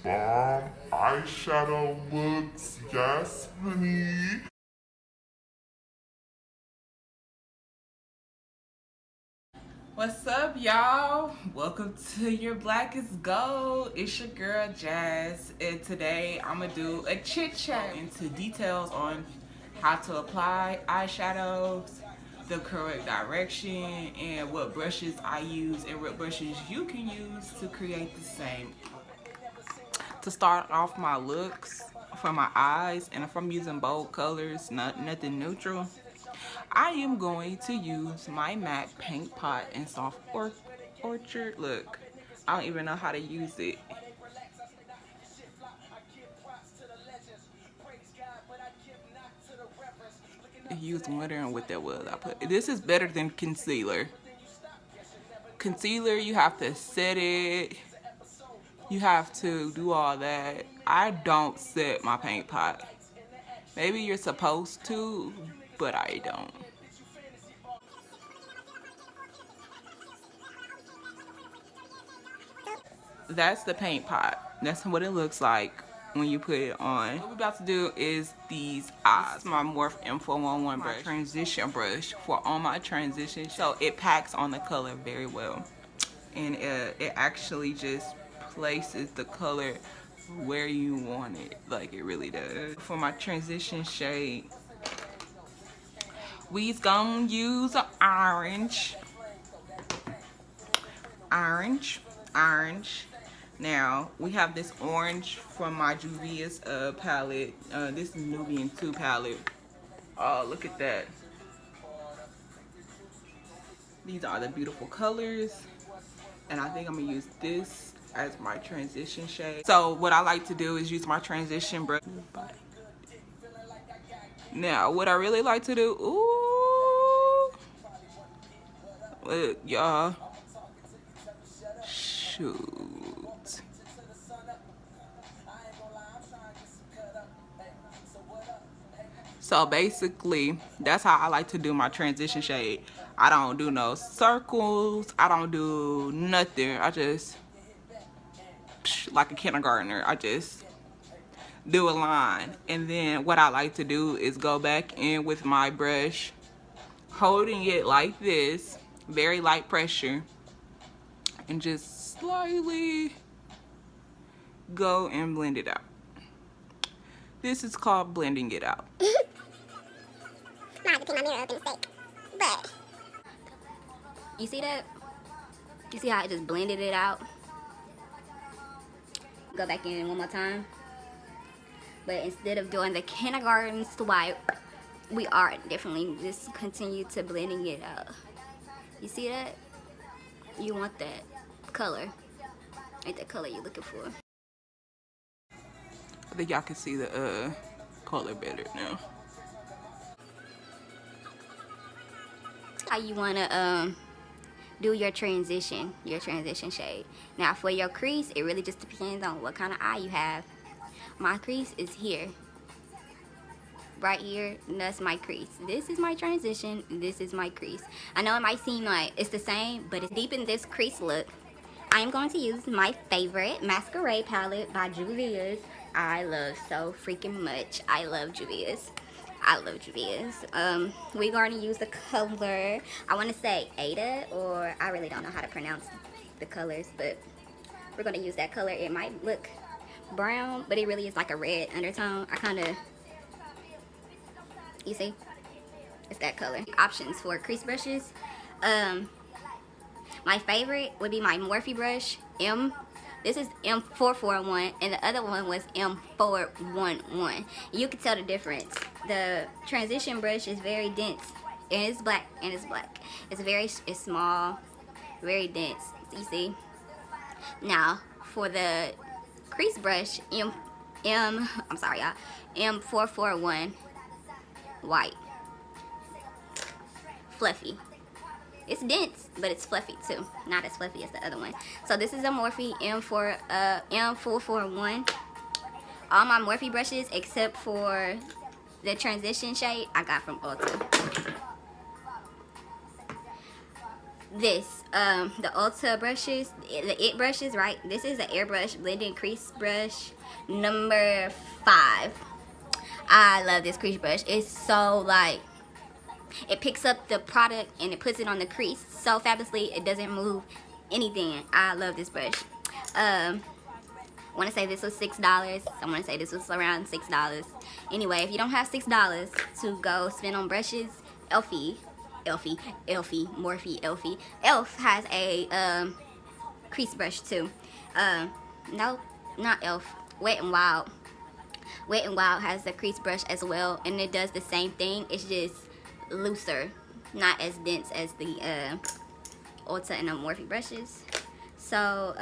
bomb eyeshadow looks. Yes, honey. What's up, y'all? Welcome to Your Black is Gold. It's your girl Jazz, and today I'm gonna do a chit chat into details on how to apply eyeshadows, the correct direction, and what brushes I use and what brushes you can use to create the same. To start off my looks for my eyes, and if I'm using bold colors, nothing neutral, I am going to use my MAC Paint Pot in Soft Orchard. Look, I don't even know how to use it. Use wondering what that was. I put this is better than concealer. Concealer, you have to set it. You have to do all that. I don't set my paint pot. Maybe you're supposed to, but I don't. That's the paint pot. That's what it looks like when you put it on. What we're about to do is these eyes. This is my Morphe M411 brush, transition brush for all my transitions. So it packs on the color very well. And it actually just places the color where you want it, like it really does. For my transition shade, we's gonna use orange. Now we have this orange from my Juvias palette. This is Nubian 2 palette. Oh, look at that. These are the beautiful colors, and I think I'm gonna use this as my transition shade. So what I like to do is use my transition brush. Now what I really like to do, ooh, look y'all, shoot. So basically, that's how I like to do my transition shade. I don't do no circles. I don't do nothing. I just, like a kindergartner, I just do a line. And then what I like to do is go back in with my brush, holding it like this, very light pressure, and just slightly go and blend it out. This is called blending it out. I have to pick my mirror up in a state. But you see that? You see how I just blended it out? Go back in one more time. But instead of doing the kindergarten swipe, we are definitely just continue to blending it out. You see that? You want that color. Ain't that color you're looking for. I think y'all can see the color better now. How you wanna do your transition shade. Now for your crease, it really just depends on what kind of eye you have. My crease is here, right here, and that's my crease. This is my transition, this is my crease. I know it might seem like it's the same, but it's deep in this crease look. I am going to use my favorite masquerade palette by Juvias. I love so freaking much. I love Juvias. We're going to use the color, I want to say Ada, or I really don't know how to pronounce the colors, but we're going to use that color. It might look brown, but it really is like a red undertone. I kind of, you see, it's that color. Options for crease brushes. My favorite would be my Morphe brush, This is M441, and the other one was M411. You can tell the difference. The transition brush is very dense, and it's black, It's small, very dense. You see. Now for the crease brush, M441 white, fluffy. It's dense, but it's fluffy too. Not as fluffy as the other one. So this is a Morphe M441. All my Morphe brushes, except for the transition shade, I got from Ulta. this the Ulta brushes, the It brushes, right? This is the airbrush blending crease brush number 5. I love this crease brush. It's so like, it picks up the product and it puts it on the crease so fabulously. It doesn't move anything. I love this brush. I want to say this was $6. I want to say this was around $6. Anyway, if you don't have $6 to go spend on brushes, Elf has a crease brush too. No, not Elf. Wet n Wild. Wet n Wild has a crease brush as well, and it does the same thing. It's just looser, not as dense as the Ulta and the Morphe brushes. So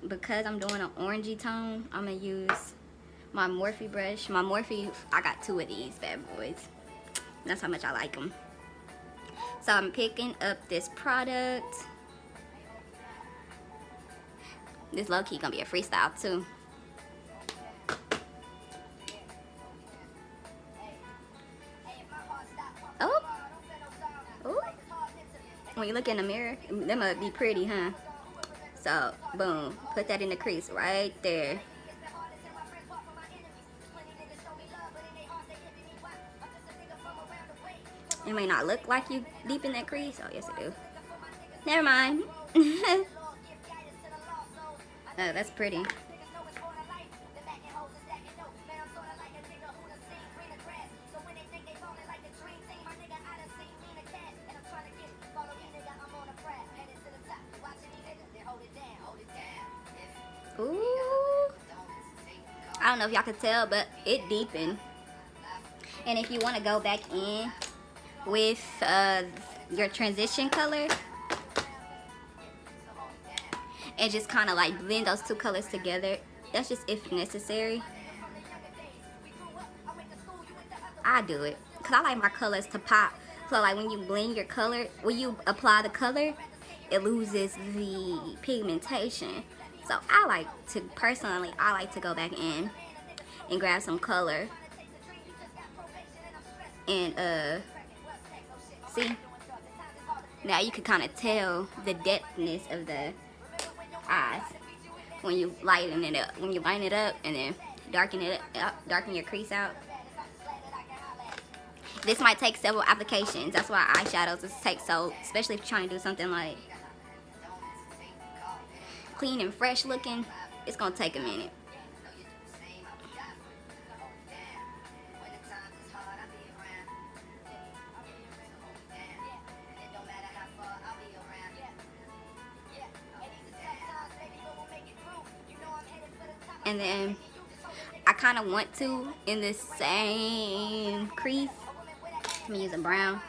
because I'm doing an orangey tone, I'm gonna use my Morphe brush. My Morphe, I got 2 of these bad boys. That's how much I like them. So I'm picking up this product. This low-key gonna be a freestyle too. Oh, oh! When you look in the mirror, that must be pretty, huh? So, boom, put that in the crease right there. It may not look like you deep in that crease. Oh, yes, it do. Never mind. Oh, that's pretty. Ooh. I don't know if y'all can tell, but it deepened. And if you want to go back in with your transition color and just kind of like blend those 2 colors together, that's just if necessary. I do it because I like my colors to pop. So like when you blend your color, when you apply the color, it loses the pigmentation. So I like to, personally, I like to go back in and grab some color and see, now you can kind of tell the depthness of the eyes when you lighten it up. When you line it up and then darken it up, darken your crease out. This might take several applications. That's why eyeshadows take so, especially if you're trying to do something like clean and fresh looking, it's gonna take a minute. And then I kind of want to, in this same crease, I'm using brown.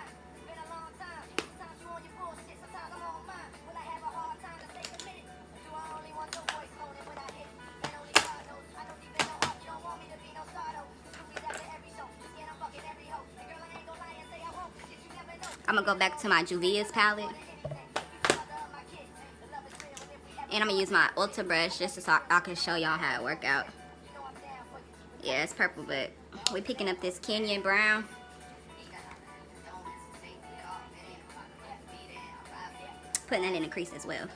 I'm gonna go back to my Juvias palette. And I'm gonna use my Ulta brush just so I can show y'all how it work out. Yeah, it's purple, but we're picking up this Canyon brown. Putting that in the crease as well.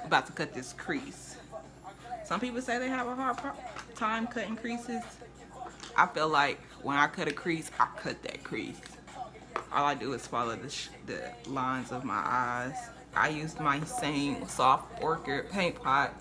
About to cut this crease. Some people say they have a hard time cutting creases. I feel like when I cut a crease, I cut that crease. All I do is follow the lines of my eyes. I used my same soft orchid paint pot.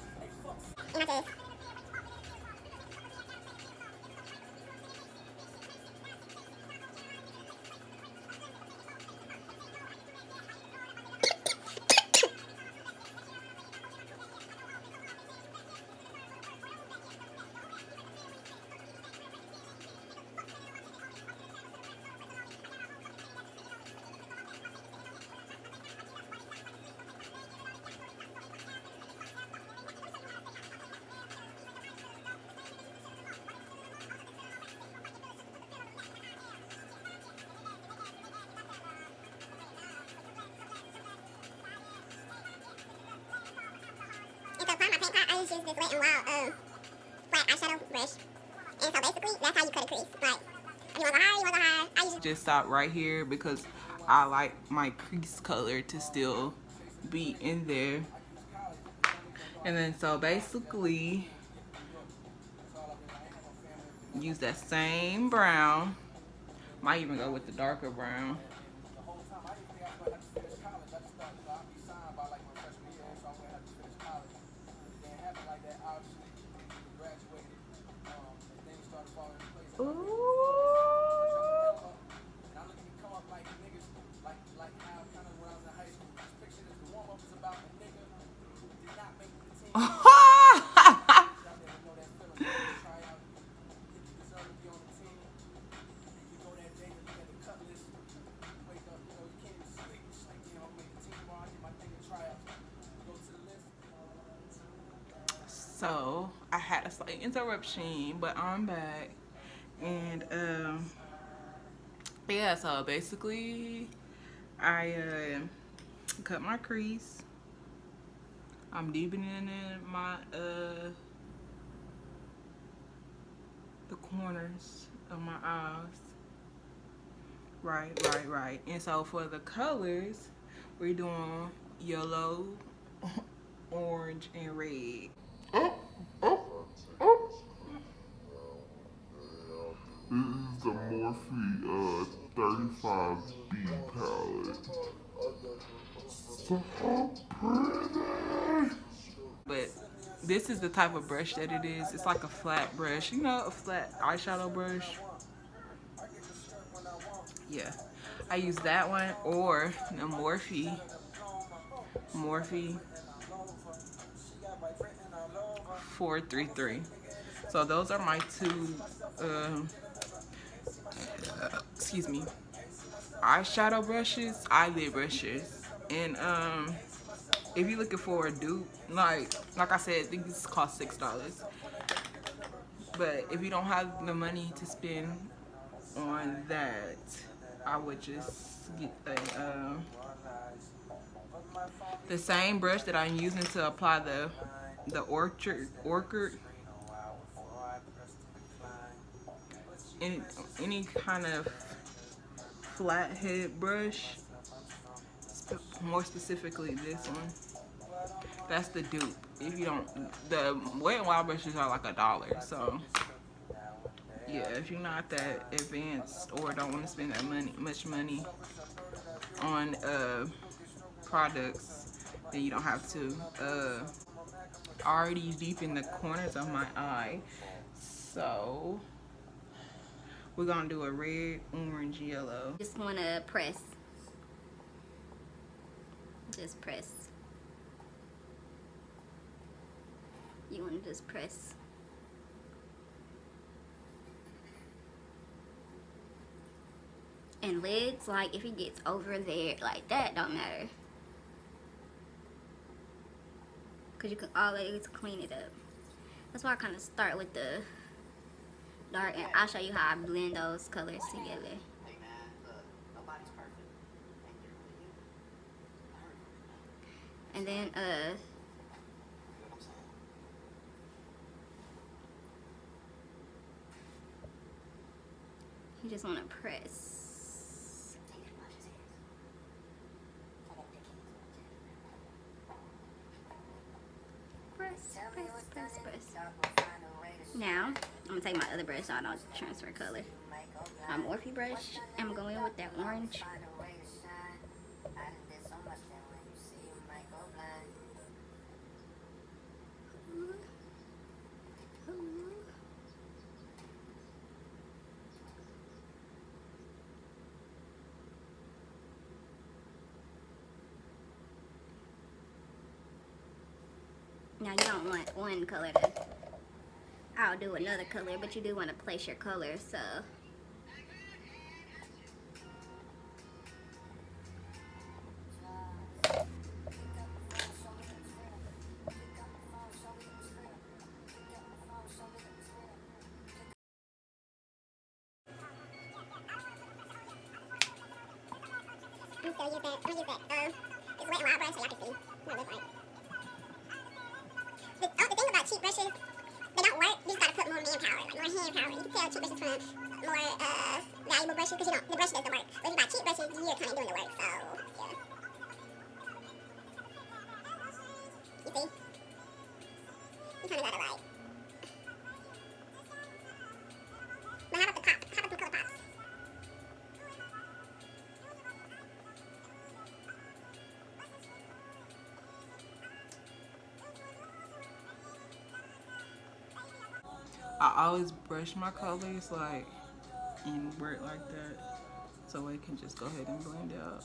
I just use this Wet n Wild flat eyeshadow brush. And so basically, that's how you cut a crease. Like, if you want to go higher, you want to go higher. I usually Just stop right here because I like my crease color to still be in there. And then so basically use that same brown. Might even go with the darker brown. Ooh. So I had a slight interruption, but I'm back. And yeah, so basically I cut my crease. I'm deepening in my the corners of my eyes. Right. And so for the colors, we're doing yellow, orange, and red. This is the Morphe 35B palette. So pretty. But this is the type of brush that it is. It's like a flat brush, you know, a flat eyeshadow brush. Yeah, I use that one or the Morphe 433. So those are my two excuse me, eyeshadow brushes, eyelid brushes. And if you're looking for a dupe, like I said, these cost $6. But if you don't have the money to spend on that, I would just get the same brush that I'm using to apply the orchid. Any kind of flat head brush, more specifically this one. That's the dupe. If you don't, the Wet n Wild brushes are like $1. So yeah, if you're not that advanced or don't want to spend that much money on products, then you don't have to. Already deep in the corners of my eye, so we're gonna do a red, orange, yellow. just want to press. Just press. You want to just press. And lids, like if it gets over there like that, don't matter. Because you can always clean it up. That's why I kind of start with the dark, and I'll show you how I blend those colors together. And then you just want to press. Now, I'm going to take my other brush so I don't transfer color. My Morphe brush, I'm going in with that orange. Now you don't want one color to, I'll do another color, but you do want to place your color, so. I'm gonna use that, it's Wet n Wild brush so y'all can see what it looks like. The thing about and power. You can tell cheap brushes from more valuable brushes because the brush does the work. But if you buy cheap brushes, you're kind of doing the work. So yeah. You see? You kind of got it right. But how about the pop? How about the color pops? I always brush my colors like and work like that so it can just go ahead and blend out.